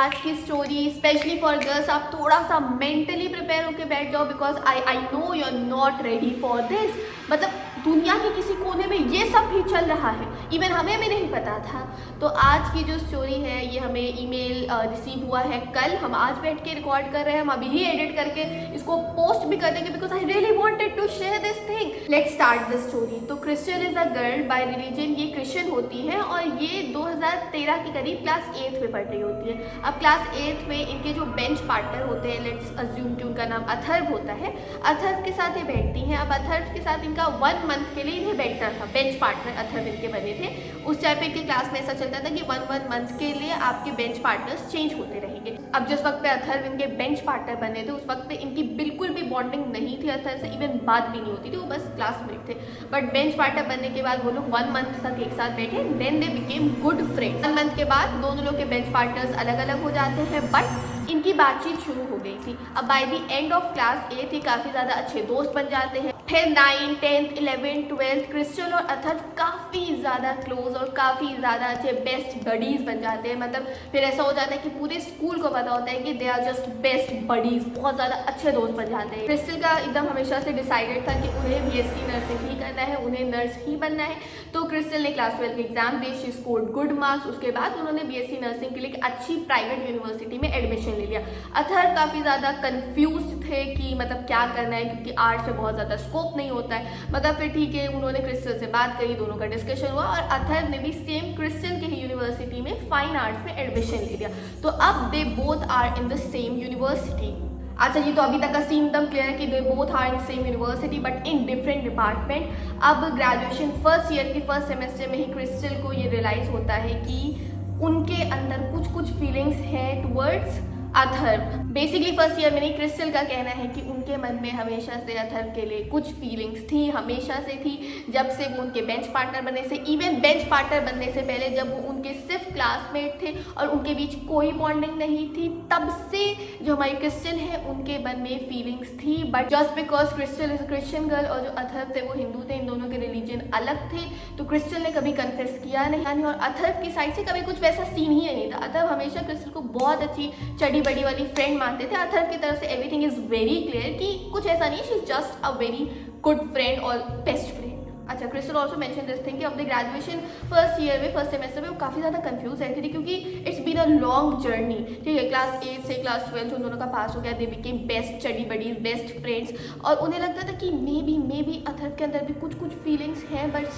आज की story specially for girls, आप थोड़ा सा मेंटली प्रिपेयर होकर बैठ जाओ because I know you are not ready for this. मतलब दुनिया के किसी कोने में ये सब भी चल रहा है, इवन हमें भी नहीं पता था। तो आज की जो स्टोरी है ये हमें ईमेल रिसीव हुआ है कल, हम आज बैठ के रिकॉर्ड कर रहे हैं, हम अभी ही एडिट करके इसको पोस्ट भी कर देंगे because I really wanted to share this thing. Let's start the story. तो Crystal is a girl by religion, ये क्रिश्चियन होती है और ये 2013 के करीब क्लास 8th में पढ़ रही होती है। अब क्लास 8th में इनके जो बेंच पार्टनर होते हैं, लेट्स अज्यूम कि उनका नाम अथर्व होता है, अथर्व के साथ ये बैठती हैं। अब अथर्व के साथ इनका 1 मंथ के लिए इन्हें बैठना था, बेंच पार्टनर अथर्व इनके बने थे। उस टाइम पे इनके क्लास में ऐसा चलता था कि 1 मंथ के लिए आपके बेंच पार्टनर्स चेंज होते रहेंगे। अब जिस वक्त पे अथर्व इनके बेंच पार्टनर बने थे उस वक्त पे इनकी बिल्कुल भी बॉन्डिंग नहीं थी अथर्व से, इवन बात भी नहीं होती थी, वो बस क्लासमेट थे। बट बेंच पार्टनर बनने के बाद वो लोग 1 मंथ तक एक साथ बैठे, then they became good friends. 1 month के बाद दोनों लोग के बेंच पार्टनर्स अलग अलग हो जाते हैं, बट इनकी बातचीत शुरू हो गई थी। अब by the end of class 8 ही काफ़ी ज़्यादा अच्छे दोस्त बन जाते हैं। फिर 9, 10, 11, 12 क्रिस्टल और अथर्व काफ़ी ज़्यादा क्लोज और काफ़ी ज़्यादा अच्छे बेस्ट बडीज़ बन जाते हैं। मतलब फिर ऐसा हो जाता है कि पूरे स्कूल को पता होता है कि they are just best buddies, बहुत ज़्यादा अच्छे दोस्त बन जाते हैं। क्रिस्टल का एकदम हमेशा से डिसाइडेड था कि उन्हें BSc नर्सिंग ही करना है, उन्हें नर्स ही बनना है। तो क्रिस्टल ने क्लास 12 के एग्जाम दिए, शी स्कोर्ड गुड मार्क्स। उसके बाद उन्होंने BSc नर्सिंग के लिए एक अच्छी प्राइवेट यूनिवर्सिटी में एडमिशन ले लिया। अथर्व काफ़ी ज़्यादा कन्फ्यूज थे कि मतलब क्या करना है, क्योंकि आर्ट्स में बहुत ज़्यादा स्कोप नहीं होता है। मतलब फिर ठीक है, उन्होंने क्रिस्टल से बात करी, दोनों का डिस्कशन हुआ और अथर्व ने भी सेम क्रिस्टल के ही यूनिवर्सिटी में फाइन आर्ट्स में एडमिशन ले लिया। तो अब they both are in the same university. अच्छा, ये तो अभी तक का सीन एकदम क्लियर है कि they both are in same university but in different department. अब ग्रेजुएशन फर्स्ट ईयर के फर्स्ट सेमेस्टर में ही क्रिस्टल को ये रियलाइज़ होता है कि उनके अंदर कुछ फीलिंग्स हैं towards Atharva. Basically first year में नहीं, क्रिस्टल का कहना है कि उनके मन में हमेशा से अथर्व के लिए कुछ फीलिंग्स थी, हमेशा से थी, जब से वो उनके बेंच पार्टनर बनने से, इवन बेंच पार्टनर बनने से पहले जब वो उनके सिर्फ क्लासमेट थे और उनके बीच कोई बॉन्डिंग नहीं थी, तब से जो हमारी क्रिस्टल है उनके मन में फीलिंग्स थी। But just because crystal is Christian girl और जो अथर्व थे वो हिंदू थे, इन दोनों के रिलीजन अलग थे, तो क्रिस्टल ने कभी कन्फेस किया नहीं और अथर्व की साइड से कभी कुछ वैसा सीन ही नहीं था। अथर्व हमेशा क्रिस्टल को बहुत अच्छी चढ़ी बड़ी वाली फ्रेंड मानते थे। अथर्व की तरफ से एवरीथिंग इज वेरी क्लियर कि कुछ ऐसा नहीं, she is just a very good friend और बेस्ट फ्रेंड। अच्छा, Crystal also mention this thing कि अपने ग्रेजुएशन फर्स्ट ईयर में फर्स्ट सेमेस्टर में वो काफ़ी ज़्यादा कंफ्यूज रहती थी क्योंकि it's been a long journey. ठीक है, क्लास 8 से क्लास 12 उन दोनों का पास हो गया, they became best study buddies, best friends. और उन्हें लगता था कि मे बी अथर्व के अंदर भी कुछ फीलिंग्स हैं बट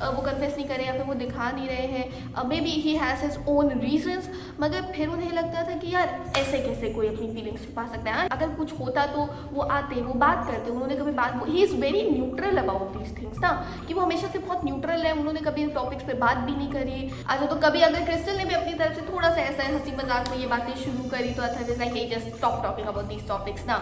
वो कन्फेस नहीं कर रहे या फिर वो दिखा नहीं रहे हैं, may be he has his own reasons. मगर फिर उन्हें लगता था कि यार ऐसे कैसे कोई अपनी फीलिंग्स छुपा सकता है, अगर कुछ होता तो वो आते, वो बात करते। उन्होंने कभी बात, he is very neutral about these things ना, कि वो हमेशा से बहुत न्यूट्रल है, उन्होंने कभी इन टॉपिक्स पे बात भी नहीं करी। अच्छा, तो कभी अगर क्रिस्टल ने भी अपनी तरफ से थोड़ा सा ऐसा हंसी मजाक में ये बातें शुरू करी तो Atharva is like he just stop talking about these topics ना,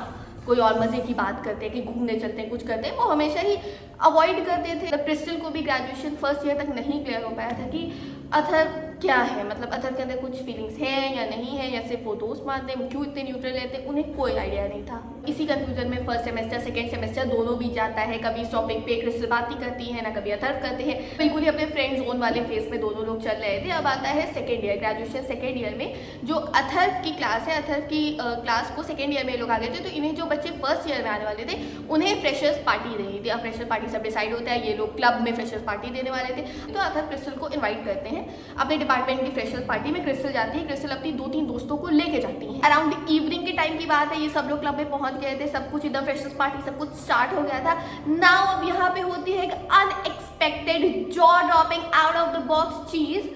कोई और मजे की बात करते हैं कि घूमने चलते हैं, कुछ करते हैं, वो हमेशा ही अवॉइड करते थे। क्रिस्टल को भी ग्रेजुएशन फर्स्ट ईयर तक नहीं क्लियर हो पाया था कि अथर्व क्या है, मतलब अथर्व के अंदर कुछ फीलिंग्स हैं या नहीं है, या सिर्फ वो दोस्त मानते हैं, क्यों इतने न्यूट्रल रहते हैं, उन्हें कोई आइडिया नहीं था। इसी कंफ्यूजन में फर्स्ट सेमेस्टर सेकेंड सेमेस्टर दोनों भी जाता है। कभी इस टॉपिक पे क्रिस्टल बात ही करती है ना कभी अथर्व करते हैं, बिल्कुल ही अपने फ्रेंड जोन वाले फेस में दोनों लोग चल रहे थे। अब आता है second year, graduation second year में जो अथर्व की क्लास है, अथर्व की क्लास को सेकेंड ईयर में लोग आ गए थे, तो इन्हें जो बच्चे फर्स्ट ईयर में आने वाले थे उन्हें फ्रेशर्स पार्टी देनी थी। अब फ्रेशर पार्टी सब डिसाइड होता है, ये लोग क्लब में फ्रेशर्स पार्टी देने वाले थे, तो अथर्व क्रिस्टल को इन्वाइट करते हैं अपने डिपार्टमेंट की फ्रेशर्स पार्टी में। क्रिस्टल जाती है, क्रिस्टल अपनी 2-3 दोस्तों को लेके जाती है। अराउंड इवनिंग के टाइम की बात है, ये सब लोग क्लब में पहुंच गए थे, सब कुछ एकदम फ्रेशर्स पार्टी सब कुछ स्टार्ट हो गया था। नाउ अब यहाँ पे होती है एक unexpected jaw dropping out of the box चीज।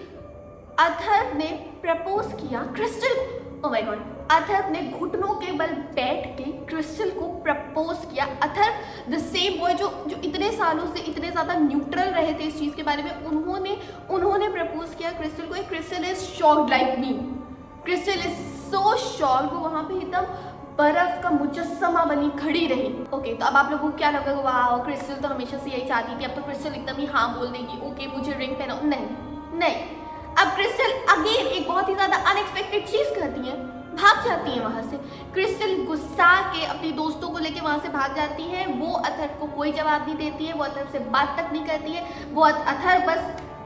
अथर्व ने प्रपोज किया क्रिस्टल को। ओह माय गॉड, अथर्व ने घुटनों के बल बैठ के क्रिस्टल को प्रपोज किया। अथर्व द सेम बॉय जो इतने सालों से इतने ज़्यादा न्यूट्रल रहे थे इस चीज़ के बारे में, उन्होंने प्रपोज किया क्रिस्टल को। Crystal is shocked like me, crystal is so shocked, वो वहाँ पे एकदम बर्फ का मुजस्समा बनी खड़ी रही। ओके, तो अब आप लोगों को क्या लगेगा, वाह क्रिस्टल तो हमेशा से यही चाहती थी, अब तो क्रिस्टल एकदम ही हाँ बोल देगी, ओके मुझे रिंग पहनाओ। नहीं, अब क्रिस्टल अगेन एक बहुत ही ज़्यादा अनएक्सपेक्टेड चीज़ करती है, भाग जाती है वहाँ से। क्रिस्टल गुस्सा के अपनी दोस्तों को लेके वहाँ से भाग जाती है। वो अथर्व को कोई जवाब नहीं देती है, वो अथर्व से बात तक नहीं करती है, वो अथर्व बस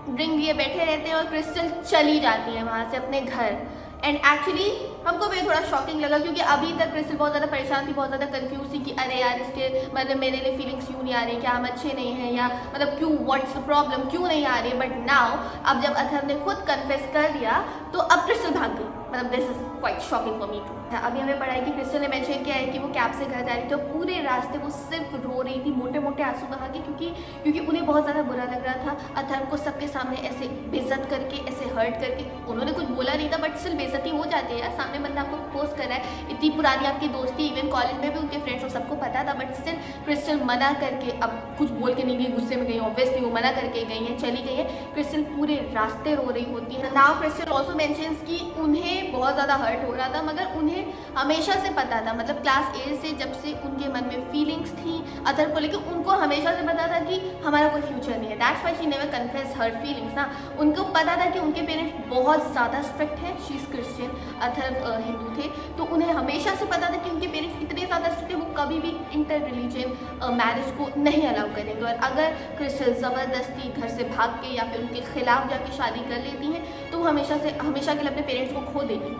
ड्रिंक लिए बैठे रहते हैं और क्रिस्टल चली जाती है वहाँ से अपने घर। एंड एक्चुअली हमको भी थोड़ा शॉकिंग लगा, क्योंकि अभी तक क्रिस्टल बहुत ज़्यादा परेशान थी, बहुत ज़्यादा कंफ्यूज थी कि अरे यार इसके मतलब मेरे लिए फीलिंग्स क्यों नहीं आ रही, क्या हम अच्छे नहीं हैं, या मतलब क्यों, व्हाट्स द प्रॉब्लम, क्यों नहीं आ रही। बट नाउ अब जब अथर ने खुद कन्फेस कर लिया तो अब क्रिस्टल भाग गई। मतलब this is quite shocking for me too. अभी हमें पढ़ा है कि क्रिस्टल ने मेंशन किया है कि वो कैब से घर जा रही थी, तो पूरे रास्ते वो सिर्फ रो रही थी, मोटे मोटे आंसू बहा के, क्योंकि उन्हें बहुत ज़्यादा बुरा लग रहा था अथर को सबके सामने ऐसे बेइज्जत करके, ऐसे हर्ट करके। उन्होंने कुछ बोला नहीं था बट स्टिल बेइज्जती हो जाती है यार, सामने बंदा आपको प्रपोज कर रहा है, इतनी पुरानी आपकी दोस्ती, इवन कॉलेज में भी उनके फ्रेंड्स और सबको पता था, बट स्टिल क्रिस्टल मना करके, अब कुछ बोल के नहीं गई, गुस्से में गई, ऑब्वियसली वो मना करके गई है, चली गई है। क्रिस्टल पूरे रास्ते रो रही होती है। नाउ क्रिस्टल ऑल्सो मेंशंस कि उन्हें बहुत ज़्यादा हर्ट हो रहा था, मगर उन्हें हमेशा से पता था, मतलब क्लास 8 से जब से उनके मन में फीलिंग्स थी अथर को लेकर, उनको हमेशा से पता था कि हमारा कोई फ्यूचर नहीं है। That's why she never confess her feelings ना। उनको पता था कि उनके पेरेंट्स बहुत ज़्यादा स्ट्रिक्ट है, she is Christian, Athar Hindu थे, तो उन्हें हमेशा से पता था कि उनके पेरेंट्स इतने ज़्यादा स्ट्रिक्ट है, वो कभी भी इंटर रिलीजन मैरिज को नहीं अलाउ करेंगे। और अगर क्रिस्टल ज़बरदस्ती घर से भाग के या फिर उनके खिलाफ जाके शादी कर लेती हैं तो वो हमेशा के लिए अपने पेरेंट्स को खो देगी।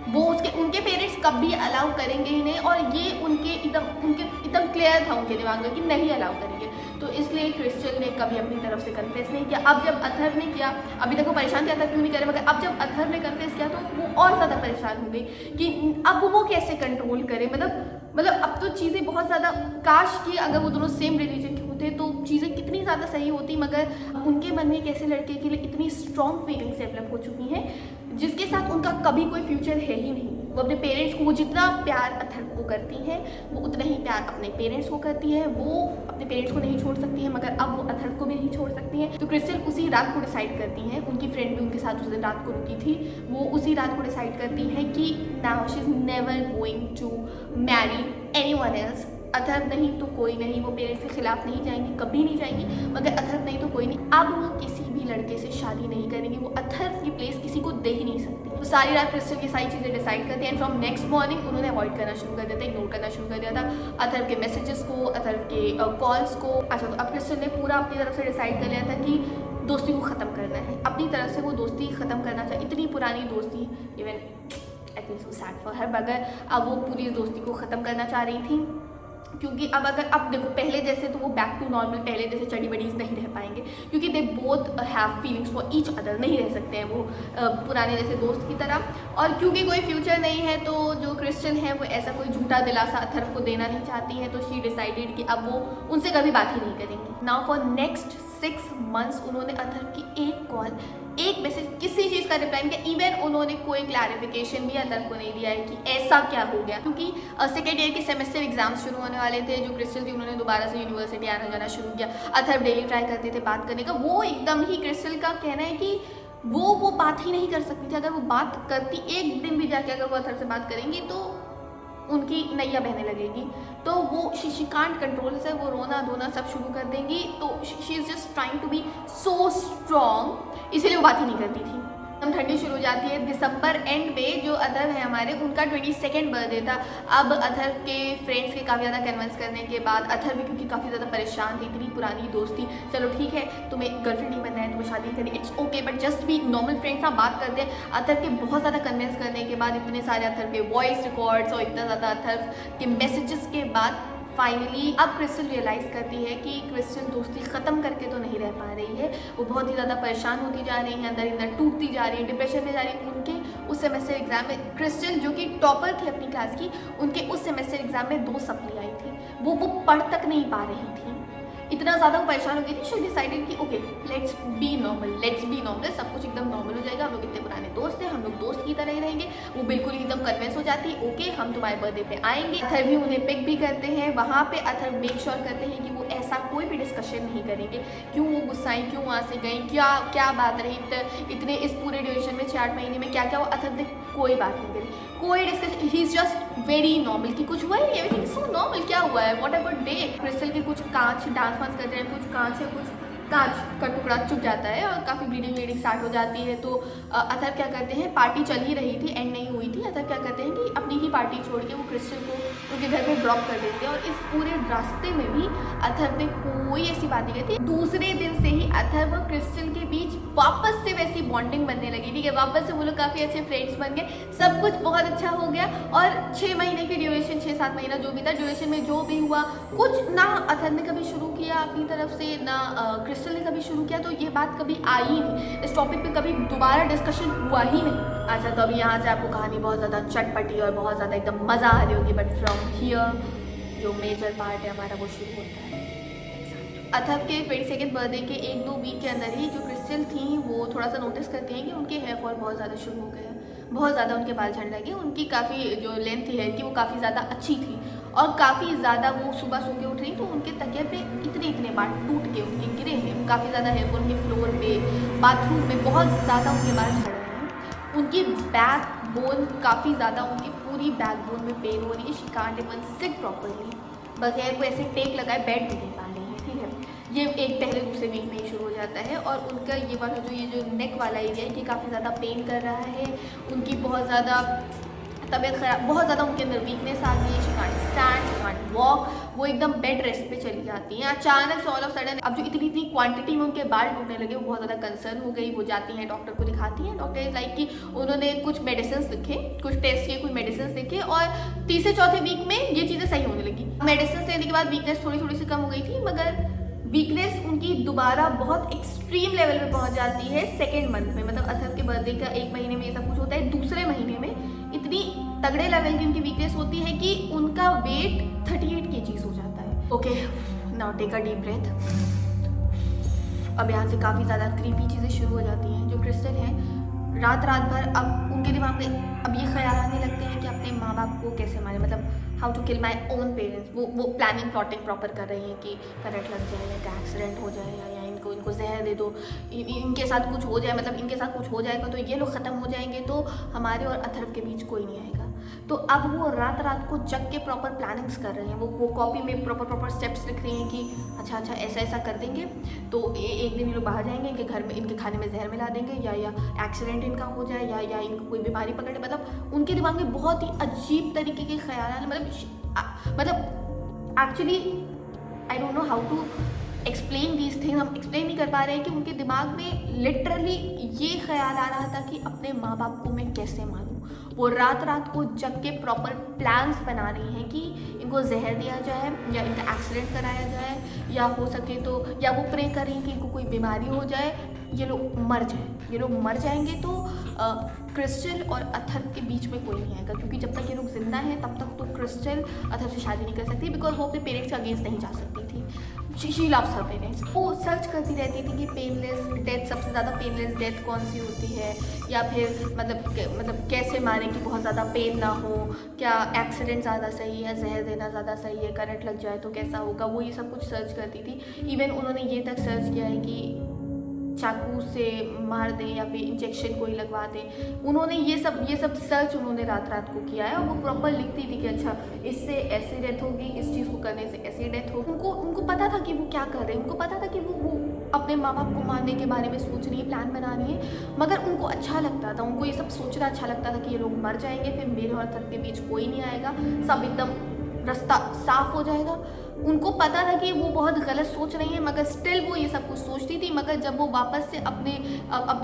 वो उनके पेरेंट्स कभी अलाउ करेंगे ही नहीं, और ये उनके एकदम क्लियर था उनके दिमाग में कि नहीं अलाउ करेंगे। तो इसलिए क्रिस्टल ने कभी अपनी तरफ से कन्फेस नहीं किया। अब जब अथर ने किया, अभी तक वो परेशान किया था क्यों नहीं करे, मगर अब जब अथर ने कन्फेस किया तो वो और ज़्यादा परेशान हो गई कि अब वो कैसे कंट्रोल करे। मतलब अब तो चीज़ें बहुत ज़्यादा, काश कि अगर वो दोनों सेम रिलीजन के होते तो चीज़ें कितनी ज़्यादा सही होती, मगर उनके मन में एक ऐसे लड़के के लिए इतनी स्ट्रॉन्ग फीलिंग्स डेवलप हो चुकी हैं जिसके साथ उनका कभी कोई फ्यूचर है ही नहीं। वो अपने पेरेंट्स को, वो जितना प्यार अथर को करती हैं वो उतना ही प्यार अपने पेरेंट्स को करती है। वो अपने पेरेंट्स को नहीं छोड़ सकती है, मगर अब वो अथर को भी नहीं छोड़ सकती हैं। तो क्रिस्टल उसी रात को डिसाइड करती हैं, उनकी फ्रेंड भी उनके साथ उस दिन रात को रुकी थी, वो उसी रात को डिसाइड करती हैं कि now she is never going to marry anyone else. Athar नहीं तो कोई नहीं, वो पेरेंट्स के खिलाफ नहीं जाएंगी, कभी नहीं जाएंगी, मगर अथर नहीं तो कोई नहीं। अब वो किसी भी लड़के से शादी नहीं करेंगी, वो अथर की प्लेस किसी को दे ही नहीं सकती। तो सारी रात क्रिस्टल की सारी चीज़ें डिसाइड करती हैं, एंड फ्रॉम नेक्स्ट मॉर्निंग उन्होंने अवॉइड करना शुरू कर दिया था, इग्नोर करना शुरू कर दिया था अथर के मैसेजेस को, अथर के कॉल्स को। अच्छा, तो अब क्रिस्टल ने पूरा अपनी तरफ से डिसाइड कर लिया था कि दोस्ती को ख़त्म करना है, अपनी तरफ से वो दोस्ती ख़त्म करना चाहिए। इतनी पुरानी दोस्ती, even I think so sad for her, मगर अब वो पूरी दोस्ती को ख़त्म करना चाह रही थी, क्योंकि अब देखो पहले जैसे तो वो बैक टू नॉर्मल पहले जैसे चड़ी बड़ीज नहीं रह पाएंगे, क्योंकि they both have feelings for each other, नहीं रह सकते हैं वो पुराने जैसे दोस्त की तरह। और क्योंकि कोई फ्यूचर नहीं है तो जो क्रिस्टल है वो ऐसा कोई झूठा दिलासा अथर को देना नहीं चाहती है, तो शी डिसाइडेड कि अब वो उनसे कभी बात ही नहीं करेंगी। नाउ फॉर नेक्स्ट 6 मंथ्स उन्होंने अथर की एक कॉल, एक मैसेज, किसी चीज़ का रिप्लाई नहीं किया। इवन उन्होंने कोई क्लैरिफिकेशन भी अथर को नहीं दिया है कि ऐसा क्या हो गया, क्योंकि सेकेंड ईयर के सेमेस्टर एग्जाम्स शुरू होने वाले थे। जो क्रिस्टल थी उन्होंने दोबारा से यूनिवर्सिटी आना जाना शुरू किया। अथर डेली ट्राई करते थे बात करने का, वो एकदम ही क्रिस्टल का कहना है कि वो बात ही नहीं कर सकती थी। अगर वो बात करती, एक दिन भी जाके अगर वो अथर से बात करेंगी तो उनकी नैया बहने लगेगी, तो वो शी कांट कंट्रोल से, वो रोना धोना सब शुरू कर देंगी। तो she is just trying to be so strong, इसीलिए वो बात ही नहीं करती थी। हम ठंडी शुरू हो जाती है दिसंबर एंड में। जो अथर है हमारे, उनका 22nd बर्थडे था। अब अथर के फ्रेंड्स के काफ़ी ज़्यादा कन्विंस करने के बाद, अथर भी क्योंकि काफ़ी ज़्यादा परेशान थी, इतनी पुरानी दोस्ती, चलो ठीक है तुम्हें गर्लफ्रेंड नहीं बनना है, तुम्हें शादी करनी, इट्स ओके, बट जस्ट भी नॉर्मल फ्रेंड्स आप बात करते हैं। अथर के बहुत ज़्यादा कन्विंस करने के बाद, इतने सारे अथर के वॉइस रिकॉर्ड्स और इतना ज़्यादा अथर के मैसेजेस के बाद फाइनली अब क्रिस्टल रियलाइज़ करती है कि क्रिस्टल दोस्ती ख़त्म करके तो नहीं रह पा रही है। वो बहुत ही ज़्यादा परेशान होती जा रही है, अंदर टूटती जा रही है, डिप्रेशन में जा रही है। उनके उस सेमेस्टर एग्जाम में क्रिस्टल, जो कि टॉपर थी अपनी क्लास की, उनके उस सेमेस्टर एग्जाम में 2 सप्ली आई थी, वो पढ़ तक नहीं पा रही थी। इतना ज़्यादा वो परेशान हो गई थी। शी डिसाइडेड कि ओके लेट्स बी नॉर्मल, सब कुछ एकदम नॉर्मल हो जाएगा, हम लोग इतने पुराने दोस्त हैं, हम लोग दोस्त की तरह ही रहेंगे। वो बिल्कुल एकदम कन्विंस हो जाती है, ओके हम तुम्हारे बर्थडे पे आएंगे। अथर भी उन्हें पिक भी करते हैं, वहाँ पे अथर मेक श्योर करते हैं कि वो ऐसा कोई भी डिस्कशन नहीं करेंगे, क्यों वो गुस्साई, क्यों वहाँ से गई, क्या बात रही इतने इस पूरे ड्यूरेशन में 6-8 महीने में, क्या वो अथर ने कोई बात नहीं करी, कोई discussion, he is just very normal कि कुछ हुआ ही नहीं, एवरीथिंग सो नॉर्मल, क्या हुआ है, what a good day. Crystal के कुछ कांच डांस वांस करते हैं, कुछ कांच है, कुछ कांच का टुकड़ा चुप जाता है और काफ़ी ब्लीडिंग स्टार्ट हो जाती है। तो अथर क्या करते हैं, पार्टी चल ही रही थी, एंड नहीं हुई थी, अथर क्या करते हैं कि अपनी ही ही पार्टी छोड़ के वो क्रिस्टल को उनके घर में ड्रॉप कर देते हैं। और इस पूरे रास्ते में भी अथर्व ने कोई ऐसी बात नहीं की थी। दूसरे दिन से ही अथर्व और क्रिस्टल के बीच वापस से वैसी बॉन्डिंग बनने लगी, ठीक है, वापस से वो लोग काफ़ी अच्छे फ्रेंड्स बन गए, सब कुछ बहुत अच्छा हो गया। और 6 महीने की ड्यूरेशन, 6-7 महीना जो भी था ड्यूरेशन में जो भी हुआ कुछ ना अथर्व ने कभी शुरू किया अपनी तरफ से, ना क्रिस्टल ने कभी शुरू किया, तो ये बात कभी आई ही नहीं, इस टॉपिक पे कभी दोबारा डिस्कशन हुआ ही नहीं। अच्छा, तो अभी यहाँ से आपको कहानी बहुत ज़्यादा चटपटी और बहुत ज़्यादा एकदम मज़ा आ रही होगी, बट फ्रॉम हियर जो मेजर पार्ट है हमारा वो शुरू होता है। अथर्व के 22nd बर्थडे के 1-2 वीक के अंदर ही जो क्रिस्टल थी वो थोड़ा सा नोटिस करती हैं कि उनके हेयर फॉल बहुत ज़्यादा शुरू हो गया, बहुत ज़्यादा उनके बाल झड़ने लगे। उनकी काफ़ी जो लेंथ थी हेयर की वो काफ़ी ज़्यादा अच्छी थी और काफ़ी ज़्यादा वो सुबह सो के उठ रही तो उनके तकिए पे इतने बाल टूट के उनके गिरे हैं, काफ़ी ज़्यादा हेयर फॉल उनके फ्लोर पे, बाथरूम में बहुत ज़्यादा उनके बाल झड़ रहे हैं। उनकी बैक बोन काफ़ी ज़्यादा, उनकी पूरी बैक बोन में पेन हो रही है, she can't even seat properly, बगैर वो ऐसे टेक लगाए बैठ भी नहीं पा रही है, ठीक है। ये एक पहले दूसरे वीक में ही शुरू हो जाता है और उनका ये वाला जो नेक वाला एरिया है कि काफ़ी ज़्यादा पेन कर रहा है, उनकी बहुत ज़्यादा तबीयत ख़राब, बहुत ज़्यादा उनके अंदर वीकनेस आ गई है, she can't stand, she can't walk, वो एकदम बेड रेस्ट पे चली जाती हैं। अचानक से ऑल ऑफ सडन अब जो इतनी क्वांटिटी में उनके बाल टूटने लगे वो बहुत ज़्यादा कंसर्न हो गई। वो जाती हैं डॉक्टर को दिखाती हैं, डॉक्टर इज़ लाइक कि उन्होंने कुछ मेडिसिन लिखे, कुछ टेस्ट किए, कुछ मेडिसिन लिखे और तीसरे चौथे वीक में ये चीज़ें सही होने लगी। मेडिसिन लेने के बाद वीकनेस थोड़ी सी कम हो गई थी, मगर वीकनेस उनकी दोबारा बहुत एक्सट्रीम लेवल पे पहुंच जाती है 2nd मंथ में, मतलब अथर्व के बर्थडे का 1 महीने में ये सब कुछ होता है, दूसरे महीने में इतनी तगड़े लेवल की उनकी वीकनेस होती है कि उनका वेट 38 kg हो जाता है। Okay, now take a deep breath. अब यहाँ से काफ़ी ज़्यादा क्रीपी चीज़ें शुरू हो जाती हैं। जो क्रिस्टल है रात भर अब उनके दिमाग में अब ये ख्याल आने लगते हैं कि अपने माँ बाप को कैसे मारे, मतलब how to kill my own parents. वो प्लानिंग प्लॉटिंग प्रॉपर कर रही हैं कि करंट लग जाए या एक्सीडेंट हो जाए या इनको जहर दे दो, इनके साथ कुछ हो जाए, मतलब इनके साथ कुछ हो जाएगा तो ये लोग ख़त्म हो जाएंगे तो हमारे और अथर्व के बीच कोई नहीं आएगा। तो अब वो रात को जग के प्रॉपर प्लानिंग्स कर रहे हैं, वो कॉपी में प्रॉपर स्टेप्स लिख रही हैं कि अच्छा ऐसा कर देंगे तो एक दिन ये लोग बाहर जाएंगे, इनके घर में इनके खाने में जहर मिला देंगे या एक्सीडेंट इनका हो जाए या इनको कोई बीमारी पकड़े। मतलब उनके दिमाग में बहुत ही अजीब तरीके के ख्याल आने, मतलब actually I don't know how to explain these thing, हम एक्सप्लेन नहीं कर पा रहे हैं कि उनके दिमाग में लिटरली ये ख्याल आ रहा था कि अपने माँ बाप को मैं कैसे मारूं। वो रात को जग के प्रॉपर प्लान्स बना रही हैं कि इनको जहर दिया जाए या इनका एक्सीडेंट कराया जाए या हो सके तो या वो प्रे कर रही हैं कि इनको कोई बीमारी हो जाए, ये लोग मर जाए। ये लोग मर जाएंगे तो क्रिस्टल और अथर्व के बीच में कोई नहीं आएगा, क्योंकि जब तक ये लोग जिंदा हैं तब तक तो क्रिस्टल अथर्व से शादी नहीं कर सकती, बिकॉज वो अपने पेरेंट्स के अगेंस्ट नहीं जा सकती थी। She loves her parents. वो सर्च करती रहती थी कि पेनलेस डेथ, सबसे ज़्यादा पेनलेस डेथ कौन सी होती है, या फिर मतलब कैसे मारे कि बहुत ज़्यादा पेन ना हो, क्या एक्सीडेंट ज़्यादा सही है, जहर देना ज़्यादा सही है, करंट लग जाए तो कैसा होगा, वो ये सब कुछ सर्च करती थी। इवन उन्होंने ये तक सर्च किया है कि चाकू से मार दें या फिर इंजेक्शन कोई लगवा दें। उन्होंने ये सब सर्च उन्होंने रात को किया है और वो प्रॉपर लिखती थी कि अच्छा इससे ऐसी डेथ होगी, इस चीज़ को करने से ऐसी डेथ होगी। उनको पता था कि वो क्या कर रहे हैं, उनको पता था कि वो अपने माँ बाप को मारने के बारे में सोच रही है, प्लान बना रही है, मगर उनको अच्छा लगता था, उनको ये सब सोचना अच्छा लगता था कि ये लोग मर जाएंगे, फिर मेरे और अथर्व के बीच कोई नहीं आएगा, सब एकदम रास्ता साफ हो जाएगा। उनको पता था कि वो बहुत गलत सोच रही है, मगर स्टिल वो ये सब कुछ सोचती थी। मगर जब वो वापस से अपने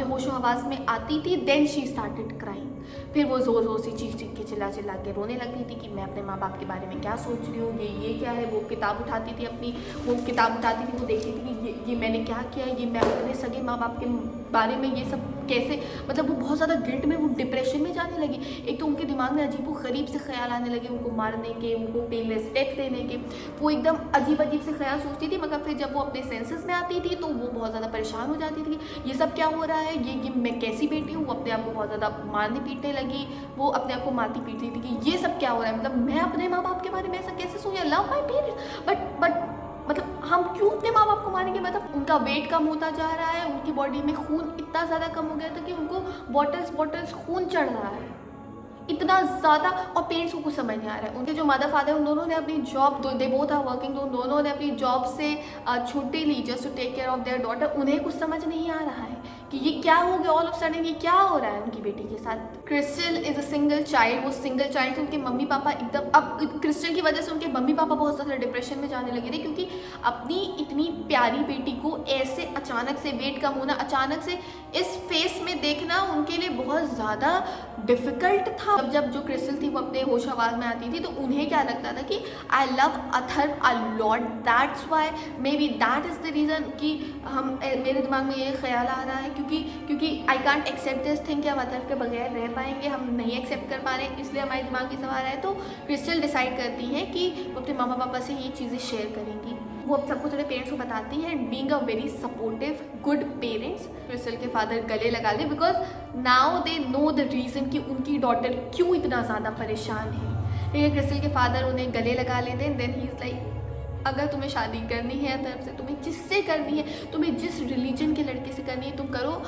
होशो हवास में आती थी, देन शी स्टार्टेड क्राइंग। फिर वो जोर से चीख के चिल्ला के रोने लगती थी कि मैं अपने माँ बाप के बारे में क्या सोच रही हूँ, ये क्या है। वो किताब उठाती थी वो देखती थी कि ये मैंने क्या किया, ये मैं अपने सगे माँ बाप के बारे में ये सब कैसे, मतलब वो बहुत ज़्यादा गिल्ट में, वो डिप्रेशन में जाने लगी। एक तो उनके दिमाग में अजीब गरीब से ख्याल आने लगे, उनको मारने के, उनको पेनलेस डेथ देने के, वो एकदम अजीब से ख्याल सोचती थी। मगर फिर जब वो अपने सेंसेस में आती थी तो वो बहुत ज़्यादा परेशान हो जाती थी, ये सब क्या हो रहा है, ये मैं कैसी बेटी हूँ। वो अपने आप को बहुत ज़्यादा मारने पीटने लगी, वो अपने आप को मारती पीटती थी कि ये सब क्या हो रहा है, मतलब मैं अपने माँ बाप के बारे में ऐसा कैसे सोचा, लव माई पेरेंट्स, बट मतलब हम क्यों अपने माँ बाप को मारेंगे। मतलब उनका वेट कम होता जा रहा है, उनकी बॉडी में खून इतना ज़्यादा कम हो गया था कि उनको बॉटल्स खून चढ़ रहा है इतना ज़्यादा, और पेरेंट्स को कुछ समझ नहीं आ रहा है। उनके जो मदर फादर उन दोनों ने अपनी job, they both are working, तो उन दोनों ने अपनी जॉब से छुट्टी ली just to take care of their daughter. उन्हें कुछ समझ नहीं आ रहा है कि ये क्या हो गया, ऑल ऑफ सडन ये क्या हो रहा है उनकी बेटी के साथ। Crystal is a single child, वो सिंगल चाइल्ड थे, उनके मम्मी पापा एकदम, अब क्रिस्टल की वजह से उनके मम्मी पापा बहुत ज़्यादा डिप्रेशन में जाने लगे थे, क्योंकि अपनी इतनी प्यारी बेटी को ऐसे अचानक से वेट कम होना, अचानक से इस फेस में देखना उनके लिए बहुत ज़्यादा डिफ़िकल्ट था। जब जो क्रिस्टल थी वो अपने होश आवाज़ में आती थी तो उन्हें क्या लगता था कि I love Atharva a lot, that's why, may be that is the reason कि हम, मेरे दिमाग में ये ख्याल आ रहा है, क्योंकि I can't accept this thing कि हम अथर्व के बगैर रह पाएंगे, हम नहीं एक्सेप्ट कर पा रहे हैं, इसलिए हमारे दिमाग में सवाल है। तो क्रिस्टल डिसाइड करती है कि वो अपने मामा पापा से ये चीज़ें शेयर करेंगी। वो अब सब कुछ अपने पेरेंट्स को बताती हैं and being a very supportive good parents, Crystal के फादर गले लगा दे, because now they know the reason कि उनकी डॉटर क्यों इतना ज़्यादा परेशान है। लेकिन क्रिस्टल के फादर उन्हें गले लगा लेते हैं, देन ही इज़ लाइक, अगर तुम्हें शादी करनी है तरफ से, तुम्हें जिससे करनी है, तुम्हें जिस रिलीजन के लड़के से करनी है तुम करो,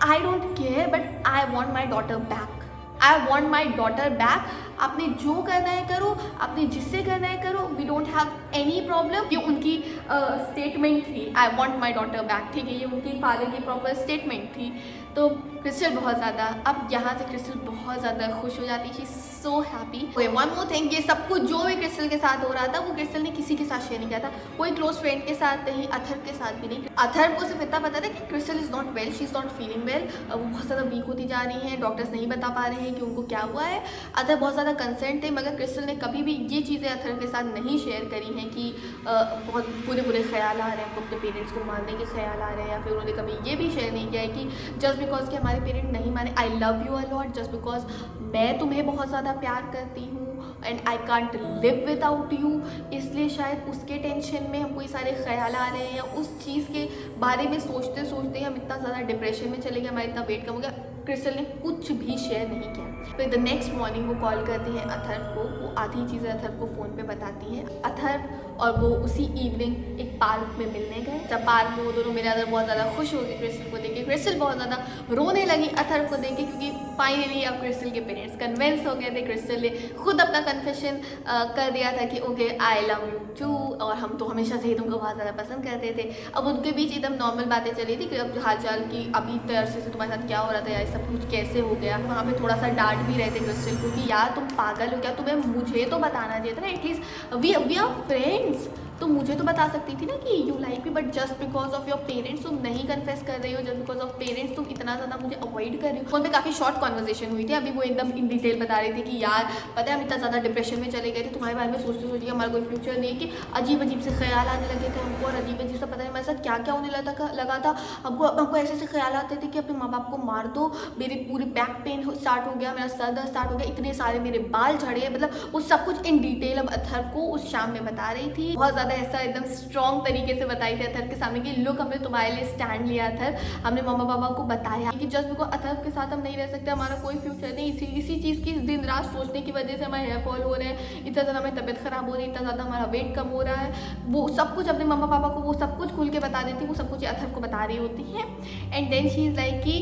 I don't care, but I want my daughter back, I want my daughter back. आपने जो करना है करो, आपने जिससे करना है करो, we don't have any problem. ये उनकी स्टेटमेंट थी, I want my daughter back, ठीक है, ये उनकी फादर की प्रॉपर स्टेटमेंट थी। तो क्रिस्टल बहुत ज़्यादा, अब यहाँ से क्रिस्टल बहुत ज़्यादा खुश हो जाती है, she is so happy. One more thing, ये सब कुछ जो भी क्रिस्टल के साथ हो रहा था वो क्रिस्टल ने किसी के साथ शेयर नहीं किया था, कोई क्लोज फ्रेंड के साथ नहीं, अथर्व के साथ भी नहीं। अथर्व को सिर्फ इतना पता था कि crystal is not well, she is not feeling well, वो बहुत ज़्यादा वीक होती जा रही हैं, डॉक्टर्स नहीं बता पा रहे हैं कि उनको क्या हुआ है। अथर्व बहुत ज़्यादा कंसर्न थे, मगर क्रिस्टल ने कभी भी ये चीज़ें अथर्व के साथ नहीं शेयर करी हैं कि बहुत बुरे ख्याल आ रहे हैं, अपने पेरेंट्स को मारने के ख्याल आ रहे हैं, या फिर उन्होंने कभी ये भी शेयर नहीं किया है कि जस्ट बिकॉज कि हमारे पेरेंट नहीं माने, आई love you a lot, just because मैं तुम्हें बहुत ज़्यादा प्यार करती हूँ and I can't live without you, इसलिए शायद उसके टेंशन में हमको ये सारे ख्याल आ रहे हैं, या उस चीज़ के बारे में सोचते सोचते हम इतना ज़्यादा डिप्रेशन में चले गए, हमारा इतना वेट कम हो गया। क्रिस्टल ने कुछ भी शेयर नहीं किया। फिर द नेक्स्ट मॉर्निंग वो कॉल करती हैं अथर्व को, वो आधी चीज़ें अथर्व को फ़ोन पे बताती हैं। अथर्व और वो उसी इवनिंग एक पार्क में मिलने गए। जब पार्क में वो दोनों मिले, अथर्व बहुत ज़्यादा खुश हो गई क्रिस्टल को देख के, क्रिस्टल बहुत ज़्यादा रोने लगी अथर्व को देख के, क्योंकि फाइनली अब क्रिस्टल के पेरेंट्स कन्विंस हो गए थे। क्रिस्टल ने खुद अपना कन्फेशन कर दिया था कि okay I love you too, और हम तो हमेशा से ही तुमको बहुत ज़्यादा पसंद करते थे। अब उनके बीच एकदम नॉर्मल बातें चली थी कि अब हाल चाल की, अभी तरह से तुम्हारे साथ क्या हो रहा था, या सब कुछ कैसे हो गया। वहाँ पे थोड़ा सा डांट भी रहे थे क्रिस्टल को कि यार तुम पागल हो क्या, तुम्हें मुझे तो बताना चाहिए था ना, एटलीस्ट वी आर फ्रेंड्स, तो मुझे तो बता सकती थी ना कि you like me, but just because of your parents तुम नहीं कन्फेस कर रही हो, जस्ट बिकॉज ऑफ पेरेंट्स तुम इतना ज़्यादा मुझे अवॉइड कर रही हो। फोन पे काफ़ी शॉर्ट कॉन्वर्सेशन हुई थी। अभी वो एकदम इन डिटेल बता रही थी कि यार पता है हम इतना ज़्यादा डिप्रेशन में चले गए थे, तुम्हारे बारे में सोचते सोचते हमारा कोई फ्यूचर नहीं है, कि अजीब अजीब से ख्याल आने लगे थे हमको, और अजीब अजीब से पता नहीं हमारे साथ क्या क्या होने लगा था। हमको ऐसे ऐसे ख्याल आते थे कि अपने माँ बाप को मार दो, मेरी पूरी बैक पेन स्टार्ट हो गया, मेरा सर दर्द स्टार्ट हो गया, इतने सारे मेरे बाल झड़े, मतलब वो सब कुछ इन डिटेल अब अथर्व को उस शाम में बता रही थी। बहुत ज़्यादा ऐसा एकदम स्ट्रॉन्ग तरीके से बताई थी अथर्व के सामने कि लुक हमने तुम्हारे लिए स्टैंड लिया अथर्व, हमने मामा पापा को बताया कि जस्ट बिकॉज अथर्व के साथ हम नहीं रह सकते, हमारा कोई फ्यूचर नहीं, इसी चीज़ की दिन रात सोचने की वजह से हमारे हेयर फॉल हो रहे हैं, इतना ज़्यादा हमारी तबीयत ख़राब हो रही है, इतना ज़्यादा हमारा वेट कम हो रहा है। वो सब कुछ अपने मामा पापा को वो सब कुछ खुल के बता देती, वो सब कुछ अथर्व को बता रही होती है। And then she is like कि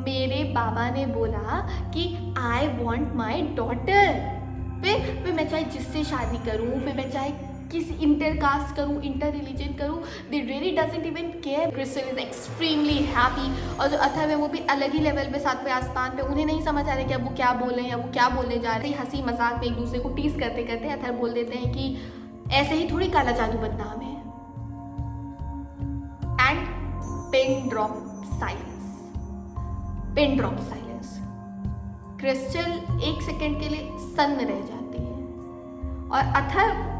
मेरे बाबा ने बोला कि आई वॉन्ट माई डॉटर, फिर मैं चाहे जिससे शादी करूँ, फिर मैं चाहे किसी इंटर कास्ट करूँ, इंटर रिलीजन करूँ, they really doesn't even care. Crystal is extremely happy, और जो अथर्व है वो भी अलग ही लेवल पे, साथ में आसमान पे, उन्हें नहीं समझ आ रहा कि अब वो क्या बोल रहे हैं या वो क्या बोलने जा रहे हैं। हंसी मजाक में एक दूसरे को टीज करते करते अथर्व बोल देते हैं कि ऐसे ही थोड़ी काला जादू बदनाम है। And pin drop silence, pin drop silence. Crystal एक सेकेंड के लिए सन्न रह जाती है, और अथर्व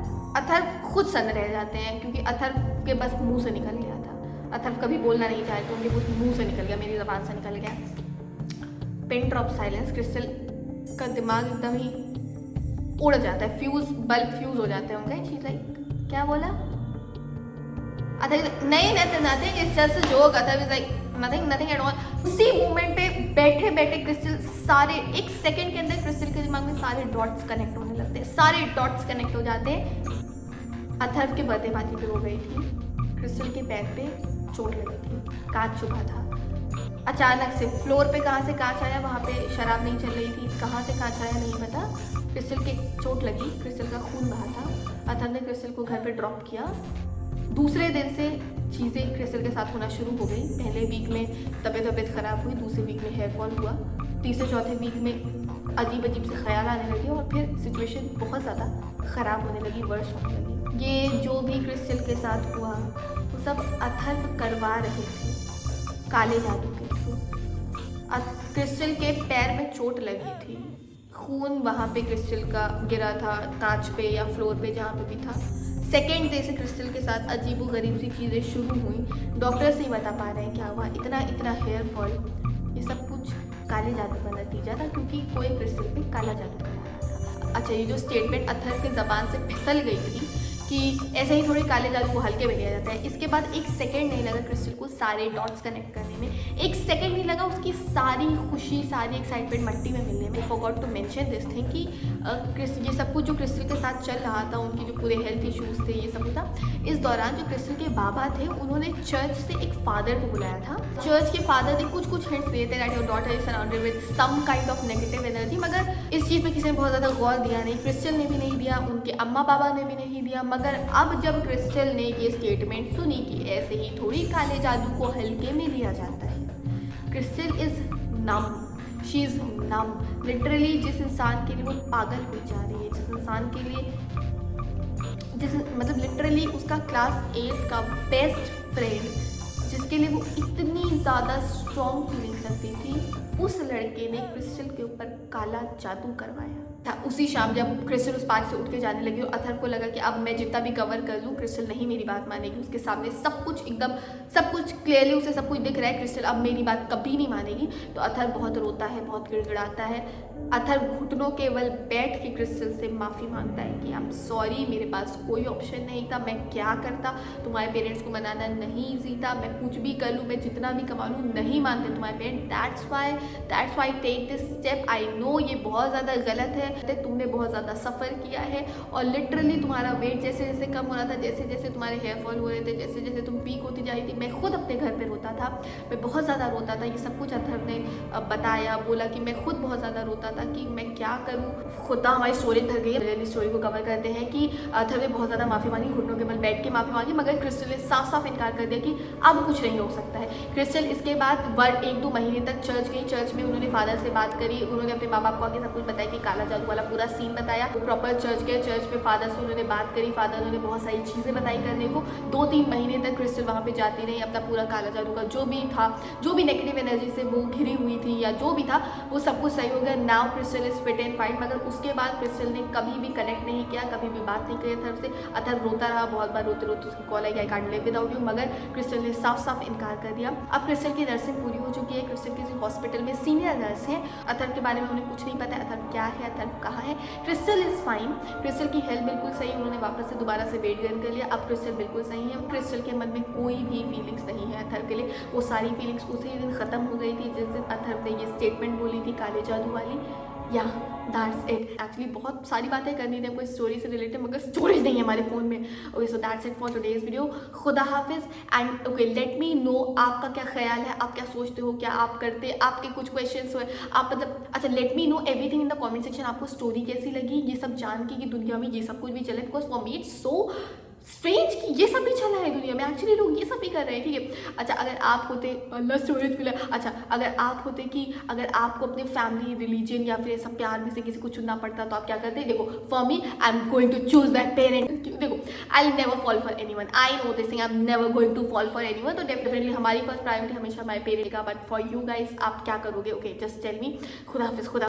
खुद सन्न रह जाते हैं, क्योंकि अथर्व के बस मुंह से निकल गया था। अथर्व कभी बोलना नहीं चाहे तो उनके बस मुंह से निकल गया, मेरी ज़बान से निकल गया। Pin drop silence. क्रिस्टल का दिमाग एकदम ही उड़ जाता है, बल्ब फ्यूज हो जाते हैं उनका। चीज़ लाइक क्या बोला अथर्व? नहीं nothing, it's just a joke. Atharva is like nothing at all. उसी मोमेंट पे बैठे बैठे क्रिस्टल सारे, एक सेकंड के अंदर क्रिस्टल के दिमाग में सारे डॉट्स कनेक्ट होने लगते हैं, सारे डॉट्स कनेक्ट हो जाते हैं। अथर्व के बर्थडे पार्टी पे रो गई थी, क्रिस्टल के पैर पे चोट लगी थी, कांच चुभा था अचानक से। फ्लोर पे कहाँ से कांच आया, वहाँ पे शराब नहीं चल रही थी, कहाँ से कांच आया नहीं पता। क्रिस्टल के चोट लगी, क्रिस्टल का खून बहा था। अथर्व ने क्रिस्टल को घर पे ड्रॉप किया, दूसरे दिन से चीज़ें क्रिस्टल के साथ होना शुरू हो गई। पहले वीक में तबीयत ख़राब हुई, दूसरे वीक में हेयर फॉल हुआ, तीसरे चौथे वीक में अजीब अजीब से ख्याल आने लगे और फिर सिचुएशन बहुत ज़्यादा ख़राब होने लगी, वर्ष होने लगी। ये जो भी क्रिस्टल के साथ हुआ वो सब अथर्व करवा रहे थे काले जादू के थ्रू। क्रिस्टल के पैर में चोट लगी थी, खून वहाँ पे क्रिस्टल का गिरा था, कांच पे या फ्लोर पे जहाँ पे भी था। सेकेंड डे से क्रिस्टल के साथ अजीब गरीब सी चीज़ें शुरू हुई। डॉक्टर्स नहीं बता पा रहे हैं क्या हुआ, इतना हेयर फॉल, ये सब कुछ काले जादू का नतीजा था, क्योंकि कोई क्रिस्टल पे काला जादू करा रहा था। अच्छा, ये जो स्टेटमेंट अथर्व के ज़बान से फिसल गई थी कि ऐसे ही थोड़े काले जादू को हल्के में लिया जाता है, इसके बाद एक सेकंड नहीं लगा क्रिस्टल को सारे डॉट्स कनेक्ट करने में, एक सेकंड नहीं लगा उसकी सारी खुशी, सारी एक्साइटमेंट मट्टी में मिलने में। Forgot to mention this thing कि ये सब कुछ जो क्रिस्टल के साथ चल रहा था, उनके जो पूरे हेल्थ इश्यूज थे, ये सब था। इस दौरान जो क्रिस्टल के बाबा थे उन्होंने चर्च से एक फादर को बुलाया था। चर्च के फादर ने कुछ हिंट्स दिए थे that your daughter is surrounded with some kind of negative energy, मगर इस चीज़ में किसी ने बहुत ज़्यादा गौर दिया नहीं। क्रिस्टल ने भी नहीं दिया, उनके अम्मा बाबा ने भी नहीं दिया। मगर अब जब क्रिस्टल ने ये स्टेटमेंट सुनी कि ऐसे ही थोड़ी काले जादू को हल्के में लिया जाता है, Crystal is numb, she is numb. Literally जिस इंसान के लिए वो पागल हुई जा रही है, जिस इंसान के लिए मतलब लिटरली उसका क्लास 8 का बेस्ट फ्रेंड, जिसके लिए वो इतनी ज़्यादा स्ट्रॉन्ग फीलिंग रखती थी, उस लड़के ने क्रिस्टल के ऊपर काला जादू करवाया था। उसी शाम जब क्रिस्टल उस पार्क से उठ के जाने लगी और अथर्व को लगा कि अब मैं जितना भी कवर कर लूँ क्रिस्टल नहीं मेरी बात मानेगी, उसके सामने सब कुछ एकदम सब कुछ क्लियरली उसे सब कुछ दिख रहा है, क्रिस्टल अब मेरी बात कभी नहीं मानेगी, तो अथर्व बहुत रोता है, बहुत गिड़गिड़ाता है। अथर्व घुटनों के बल बैठ के क्रिस्टल से माफ़ी मांगता है कि आई एम सॉरी, मेरे पास कोई ऑप्शन नहीं था, मैं क्या करता, तुम्हारे पेरेंट्स को मनाना नहीं ईजी था, मैं कुछ भी कर लूँ, मैं जितना भी कमा लूँ, नहीं मानते तुम्हारे parents, that's why take this step. I know ये बहुत ज़्यादा गलत है, तुमने बहुत ज़्यादा सफ़र किया है और लिटरली तुम्हारा वेट जैसे जैसे कम हो रहा था, जैसे जैसे तुम्हारे हेयर फॉल हो रहे थे, जैसे जैसे तुम पीक होती जा रही थी, मैं खुद अपने घर पे रोता था, मैं बहुत ज़्यादा रोता था। ये सब कुछ अथर्व ने बताया, बोला कि मैं खुद बहुत ज़्यादा रोता था कि मैं क्या करूँ। खुदा हमारी स्टोरी भर गई है, स्टोरी को कवर करते हैं कि अथर्व ने बहुत ज़्यादा माफ़ी मांगी, घुटनों के बल बैठ के माफ़ी मांगी, मगर क्रिस्टल ने साफ साफ इनकार कर दिया कि अब कुछ नहीं हो सकता है। क्रिस्टल इसके बाद 1-2 महीने तक चर्च गई, चर्च में उन्होंने फादर से बात करी, उन्होंने अपने माँ बाप को आगे सब कुछ बताया कि काला जादू वाला पूरा सीन बताया। वो प्रॉपर चर्च गए, चर्च में फादर से उन्होंने बात करी, फादर उन्होंने बहुत सारी चीज़ें बताई करने को। 2-3 महीने तक क्रिस्टल वहाँ पे जाती रही, अपना पूरा काला जादू का जो भी था, जो भी नेगेटिव एनर्जी से वो घिरी हुई थी या जो भी था, वो सब कुछ सही हो गया। Now crystal is fit and fine. मगर उसके बाद क्रिस्टल ने कभी भी कनेक्ट नहीं किया, कभी भी बात नहीं करी अथर्व से। अथर्व रोता रहा, बहुत बार रोते रोते उसकी call I, I can't live without you, मगर क्रिस्टल ने साफ साफ इनकार कर दिया। अब क्रिस्टल की नर्सिंग पूरी हो चुकी है, क्रिस्टल किसी हॉस्पिटल में सीनियर नर्स है। अथर्व के बारे में उन्हें कुछ नहीं पता है, अथर्व क्या है, अथर्व कहाँ है। क्रिस्टल इज फाइन, क्रिस्टल की हेल्थ बिल्कुल सही, उन्होंने वापस से दोबारा से वेट गेन कर लिया, अब क्रिस्टल बिल्कुल सही है। क्रिस्टल के मन में कोई भी फीलिंग्स नहीं है अथर्व के लिए, वो सारी फीलिंग्स उसी दिन ख़त्म हो गई थी जिस दिन अथर्व ने ये स्टेटमेंट बोली थी काले जादू वाली। या दैट्स इट। एक्चुअली बहुत सारी बातें करनी थी हमको स्टोरी से रिलेटेड, मगर स्टोरेज नहीं है हमारे फ़ोन में। Okay, so that's it for today's video. खुदा हाफिज़ and okay, let me know आपका क्या ख्याल है, आप क्या सोचते हो, क्या आप करते, आपके कुछ क्वेश्चंस हुए, आप मतलब अच्छा let me know everything in the comment section. आपको स्टोरी कैसी लगी, ये सब जान के कि दुनिया में ये सब कुछ भी चले, because for me it's so strange कि ये सब भी चला है दुनिया में, एक्चुअली लोग ये सब भी कर रहे हैं, ठीक है। अच्छा, अगर आप होते, अल्लाह स्टोरेज मिला, अच्छा अगर आप होते कि अगर आपको अपने फैमिली, रिलीजन या फिर सब प्यार में से किसी को चुनना पड़ता तो आप क्या करते? देखो, for me I am going to choose my parent. देखो, I will never fall for anyone, I know this thing, I am never going to fall for anyone. तो डेफिनेटली हमारी फर्स्ट प्रायोरिटी हमेशा माई पेरेंट का, but for you guys आप क्या करोगे? Okay, just tell me. खुदा हाफिज़। खुदा